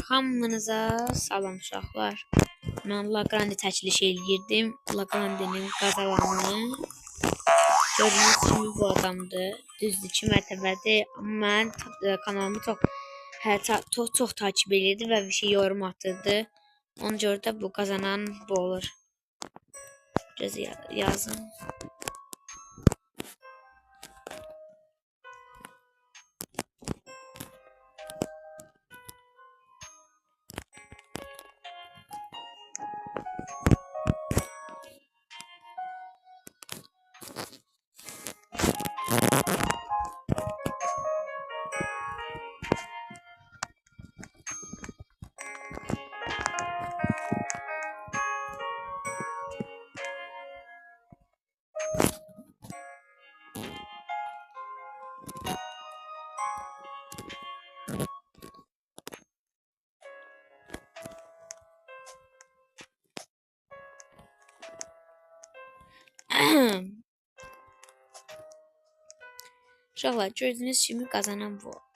Hamınıza salam uşaqlar. Mən Laqrandi çəkiliş eləyirdim. Laqrandinin qazalanını. Gördüyünüz kimi bu adamdır. Düzdür 2 mərtəbədir. Amma mən kanalımı çox takip edirdi və bir şey yorum atırdı. Ona görə də bu qazanan bu olur. Biraz yazın. Uşaqlar gördüyünüz kimi qazanan bu.